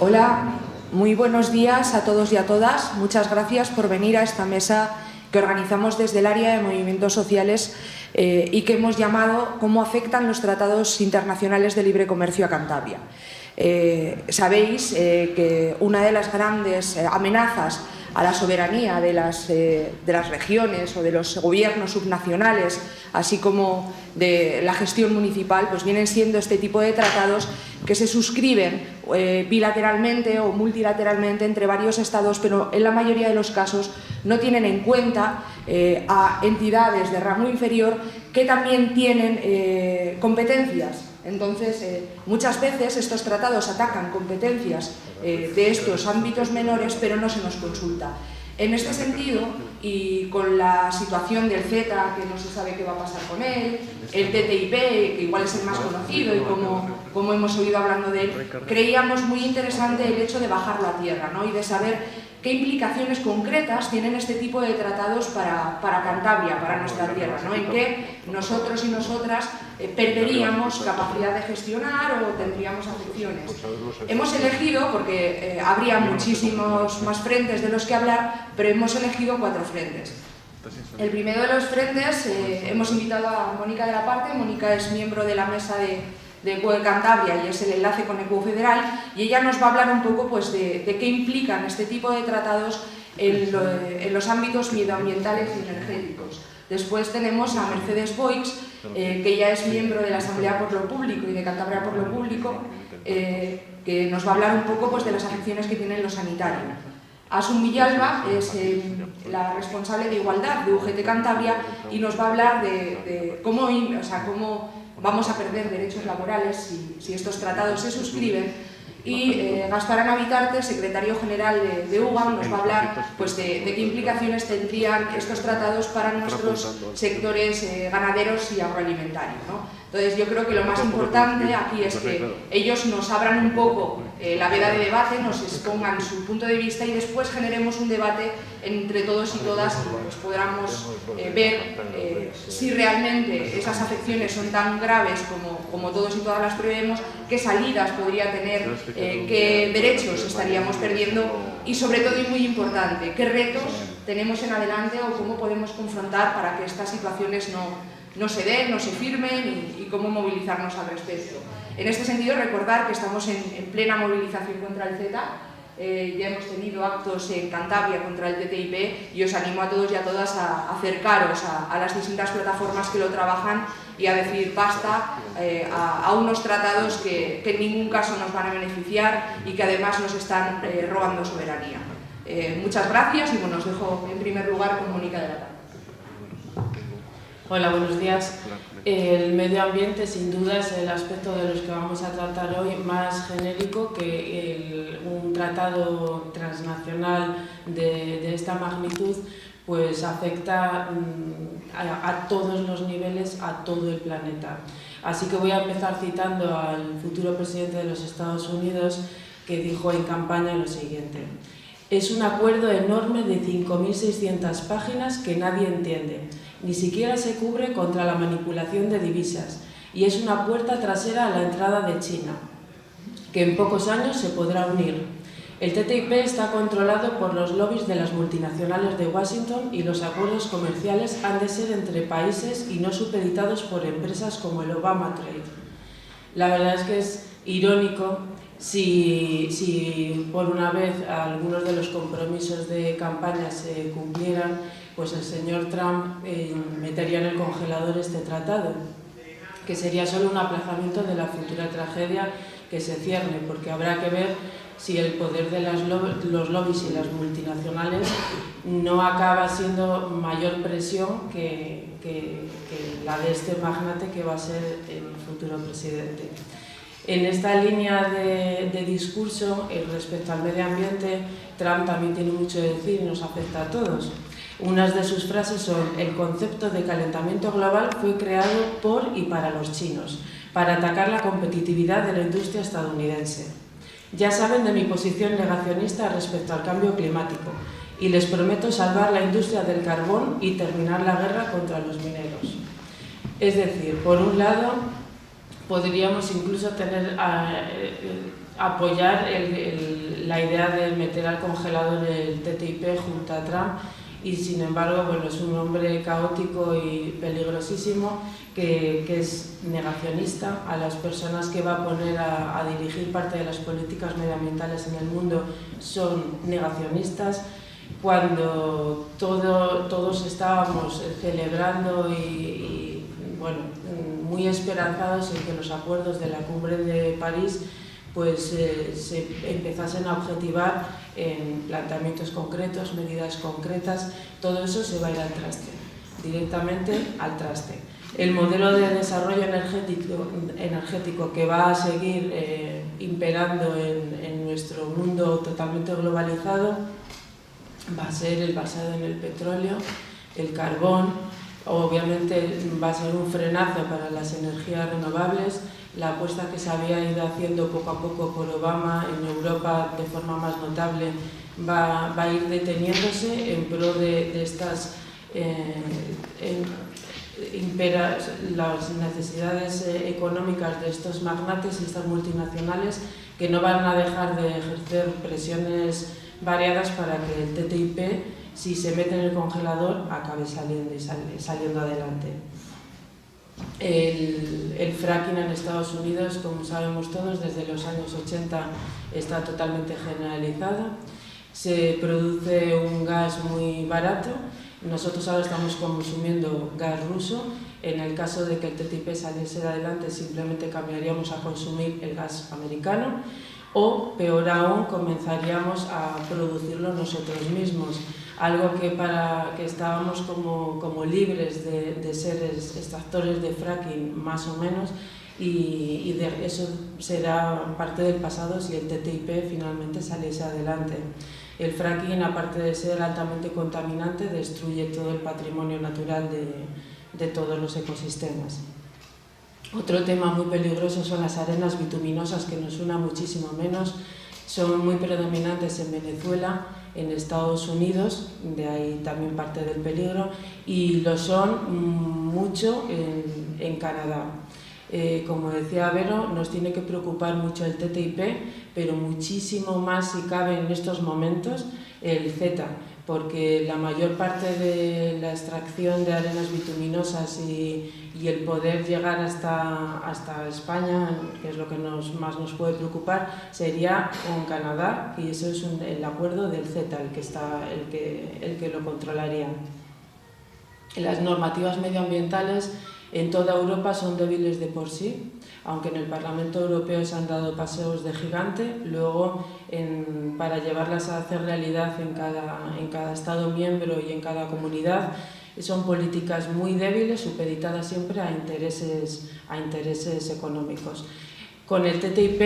Hola, muy buenos días a todos y a todas. Muchas gracias por venir a esta mesa que organizamos desde el área de movimientos sociales y que hemos llamado ¿Cómo afectan los tratados internacionales de libre comercio a Cantabria? Sabéis que una de las grandes amenazas a la soberanía de las regiones o de los gobiernos subnacionales, así como de la gestión municipal, pues vienen siendo este tipo de tratados que se suscriben bilateralmente o multilateralmente entre varios estados, pero en la mayoría de los casos no tienen en cuenta a entidades de rango inferior que también tienen competencias. Entonces, muchas veces estos tratados atacan competencias de estos ámbitos menores, pero no se nos consulta. En este sentido, y con la situación del CETA, que no se sabe qué va a pasar con él, el TTIP, que igual es el más conocido y como hemos oído hablando de él, creíamos muy interesante el hecho de bajarlo a tierra, ¿no? Y de saber qué implicaciones concretas tienen este tipo de tratados para Cantabria, para nuestra tierra, ¿no? En qué nosotros y nosotras perderíamos capacidad de gestionar o tendríamos afecciones. Hemos elegido, porque habría muchísimos más frentes de los que hablar, pero hemos elegido 4 frentes. El primero de los frentes hemos invitado a Mónica de la Parte. Mónica es miembro de la mesa de ECUE Cantabria y es el enlace con ECUE Federal, y ella nos va a hablar un poco pues, de qué implican este tipo de tratados en los ámbitos medioambientales y energéticos. Después tenemos a Mercedes Boix, que ella es miembro de la Asamblea por lo Público y de Cantabria por lo Público, que nos va a hablar un poco pues, de las afecciones que tienen los sanitarios. Asun Villalba es la responsable de Igualdad de UGT Cantabria y nos va a hablar de cómo vamos a perder derechos laborales si estos tratados se suscriben. Y Gaspar Anabitarte, secretario general de UGAM, nos va a hablar pues, de qué implicaciones tendrían estos tratados para nuestros sectores ganaderos y agroalimentarios, ¿no? Entonces yo creo que lo más importante aquí es que ellos nos abran un poco la veda de debate, nos expongan su punto de vista y después generemos un debate entre todos y todas y pues podamos ver si realmente esas afecciones son tan graves como todos y todas las prevemos, qué salidas podría tener, qué derechos estaríamos perdiendo y sobre todo y muy importante, qué retos tenemos en adelante o cómo podemos confrontar para que estas situaciones no se den, no se firmen y cómo movilizarnos al respecto. En este sentido, recordar que estamos en plena movilización contra el CETA. Ya hemos tenido actos en Cantabria contra el TTIP y os animo a todos y a todas a acercaros a las distintas plataformas que lo trabajan y a decir basta a unos tratados que en ningún caso nos van a beneficiar y que además nos están robando soberanía. Muchas gracias y bueno, os dejo en primer lugar con Mónica de la Parte. Hola, buenos días. El medio ambiente sin duda es el aspecto de los que vamos a tratar hoy más genérico que un tratado transnacional de esta magnitud pues afecta a todos los niveles, a todo el planeta. Así que voy a empezar citando al futuro presidente de los Estados Unidos que dijo en campaña lo siguiente: es un acuerdo enorme de 5.600 páginas que nadie entiende. Ni siquiera se cubre contra la manipulación de divisas y es una puerta trasera a la entrada de China, que en pocos años se podrá unir. El TTIP está controlado por los lobbies de las multinacionales de Washington y los acuerdos comerciales han de ser entre países y no supeditados por empresas como el Obama Trade. La verdad es que es irónico si por una vez algunos de los compromisos de campaña se cumplieran, pues el señor Trump metería en el congelador este tratado, que sería solo un aplazamiento de la futura tragedia que se cierne, porque habrá que ver si el poder de los lobbies y las multinacionales no acaba siendo mayor presión que la de este magnate que va a ser el futuro presidente. En esta línea de discurso respecto al medio ambiente, Trump también tiene mucho que decir y nos afecta a todos. Unas de sus frases son: el concepto de calentamiento global fue creado por y para los chinos, para atacar la competitividad de la industria estadounidense. Ya saben de mi posición negacionista respecto al cambio climático y les prometo salvar la industria del carbón y terminar la guerra contra los mineros. Es decir, por un lado, podríamos incluso tener apoyar la idea de meter al congelador el TTIP junto a Trump, y sin embargo, bueno, es un hombre caótico y peligrosísimo que es negacionista. A las personas que va a poner a dirigir parte de las políticas medioambientales en el mundo son negacionistas. Cuando todos estábamos celebrando y bueno, muy esperanzados en que los acuerdos de la cumbre de París pues se empezasen a objetivar en planteamientos concretos, medidas concretas, todo eso se va a ir al traste, directamente al traste. El modelo de desarrollo energético que va a seguir imperando en nuestro mundo totalmente globalizado va a ser el basado en el petróleo, el carbón. Obviamente va a ser un frenazo para las energías renovables. La apuesta que se había ido haciendo poco a poco por Obama en Europa de forma más notable va a ir deteniéndose en pro de estas las necesidades económicas de estos magnates y estas multinacionales, que no van a dejar de ejercer presiones variadas para que el TTIP, si se mete en el congelador, acabe saliendo adelante. El fracking en Estados Unidos, como sabemos todos, desde los años 80 está totalmente generalizado. Se produce un gas muy barato. Nosotros ahora estamos consumiendo gas ruso. En el caso de que el TTIP saliese adelante, simplemente cambiaríamos a consumir el gas americano, o, peor aún, comenzaríamos a producirlo nosotros mismos. Algo que estábamos como libres de ser extractores de fracking, más o menos, y de eso será parte del pasado si el TTIP finalmente saliese adelante. El fracking, aparte de ser altamente contaminante, destruye todo el patrimonio natural de todos los ecosistemas. Otro tema muy peligroso son las arenas bituminosas, que nos suena muchísimo menos. Son muy predominantes en Venezuela, en Estados Unidos, de ahí también parte del peligro, y lo son mucho en Canadá. Como decía Vero, nos tiene que preocupar mucho el TTIP, pero muchísimo más, si cabe en estos momentos, el CETA, porque la mayor parte de la extracción de arenas bituminosas y el poder llegar hasta España, que es lo que más nos puede preocupar, sería con Canadá, y eso es el acuerdo del CETA el que lo controlaría. Las normativas medioambientales en toda Europa son débiles de por sí, aunque en el Parlamento Europeo se han dado paseos de gigante. Luego, para llevarlas a hacer realidad en cada Estado miembro y en cada comunidad, son políticas muy débiles, supeditadas siempre a intereses económicos. Con el TTIP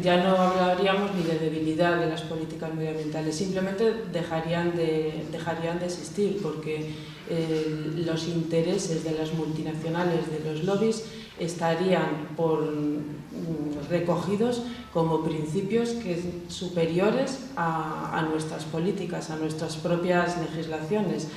ya no hablaríamos ni de debilidad de las políticas medioambientales, simplemente dejarían de existir, porque los intereses de las multinacionales, de los lobbies, estarían recogidos como principios superiores a nuestras políticas, a nuestras propias legislaciones.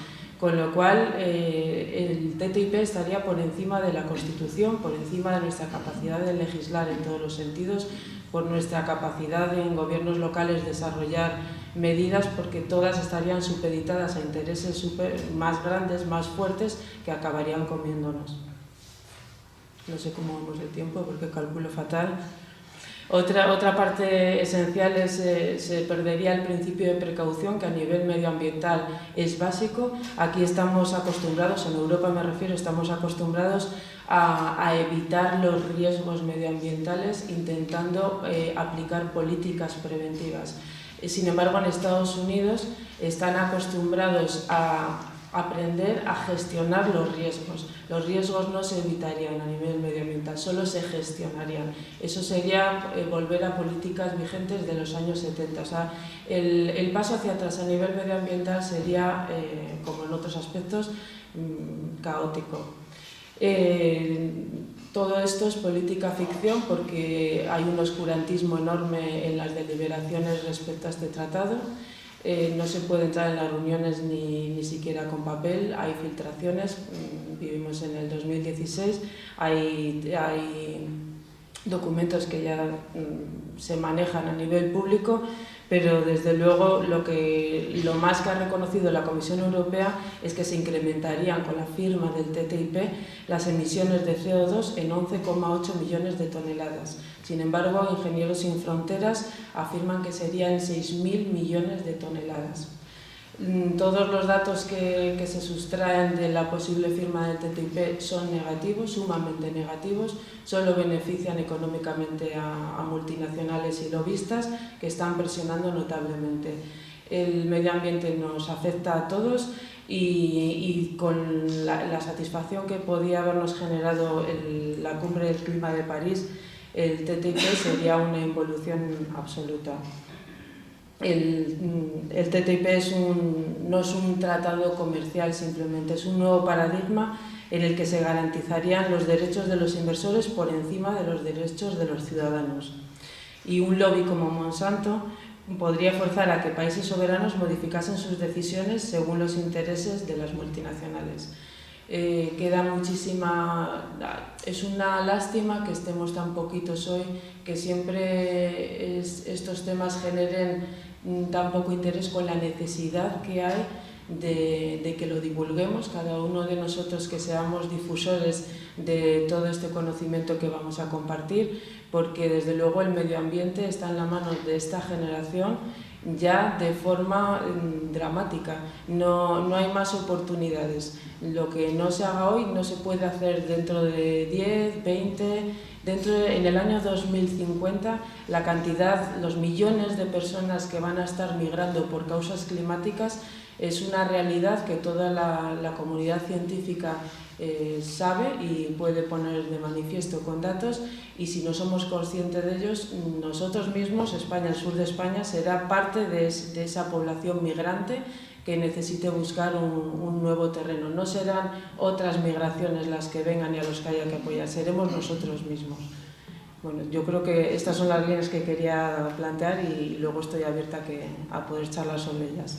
Con lo cual, el TTIP estaría por encima de la Constitución, por encima de nuestra capacidad de legislar en todos los sentidos, por nuestra capacidad en gobiernos locales desarrollar medidas, porque todas estarían supeditadas a intereses más grandes, más fuertes, que acabarían comiéndonos. No sé cómo vamos de tiempo, porque calculo fatal. Otra parte esencial es se perdería el principio de precaución, que a nivel medioambiental es básico. Aquí estamos acostumbrados, en Europa me refiero, estamos acostumbrados a evitar los riesgos medioambientales intentando aplicar políticas preventivas. Sin embargo, en Estados Unidos están acostumbrados a aprender a gestionar los riesgos. Los riesgos no se evitarían a nivel medioambiental, solo se gestionarían. Eso sería volver a políticas vigentes de los años 70. O sea, el paso hacia atrás a nivel medioambiental sería, como en otros aspectos, caótico. Todo esto es política ficción, porque hay un oscurantismo enorme en las deliberaciones respecto a este tratado. No se puede entrar en las reuniones ni siquiera con papel, hay filtraciones, vivimos en el 2016, hay documentos que ya se manejan a nivel público, pero desde luego lo más que ha reconocido la Comisión Europea es que se incrementarían con la firma del TTIP las emisiones de CO2 en 11,8 millones de toneladas. Sin embargo, Ingenieros Sin Fronteras afirman que serían 6.000 millones de toneladas. Todos los datos que se sustraen de la posible firma del TTIP son negativos, sumamente negativos, solo benefician económicamente a multinacionales y lobistas que están presionando notablemente. El medio ambiente nos afecta a todos y con la satisfacción que podía habernos generado la cumbre del clima de París, el TTIP sería una involución absoluta. El TTIP no es un tratado comercial simplemente, es un nuevo paradigma en el que se garantizarían los derechos de los inversores por encima de los derechos de los ciudadanos. Y un lobby como Monsanto podría forzar a que países soberanos modificasen sus decisiones según los intereses de las multinacionales. Queda muchísima... Es una lástima que estemos tan poquitos hoy, que siempre estos temas generen tan poco interés, con la necesidad que hay de que lo divulguemos, cada uno de nosotros, que seamos difusores de todo este conocimiento que vamos a compartir, porque desde luego el medio ambiente está en la mano de esta generación ya de forma dramática. No hay más oportunidades. Lo que no se haga hoy no se puede hacer dentro de 10, 20... En el año 2050, la cantidad, los millones de personas que van a estar migrando por causas climáticas es una realidad que toda la comunidad científica sabe y puede poner de manifiesto con datos, y si no somos conscientes de ellos, nosotros mismos, España, el sur de España, será parte de esa población migrante que necesite buscar un nuevo terreno. No serán otras migraciones las que vengan y a los que haya que apoyar, seremos nosotros mismos. Bueno, yo creo que estas son las líneas que quería plantear y luego estoy abierta a poder charlar sobre ellas.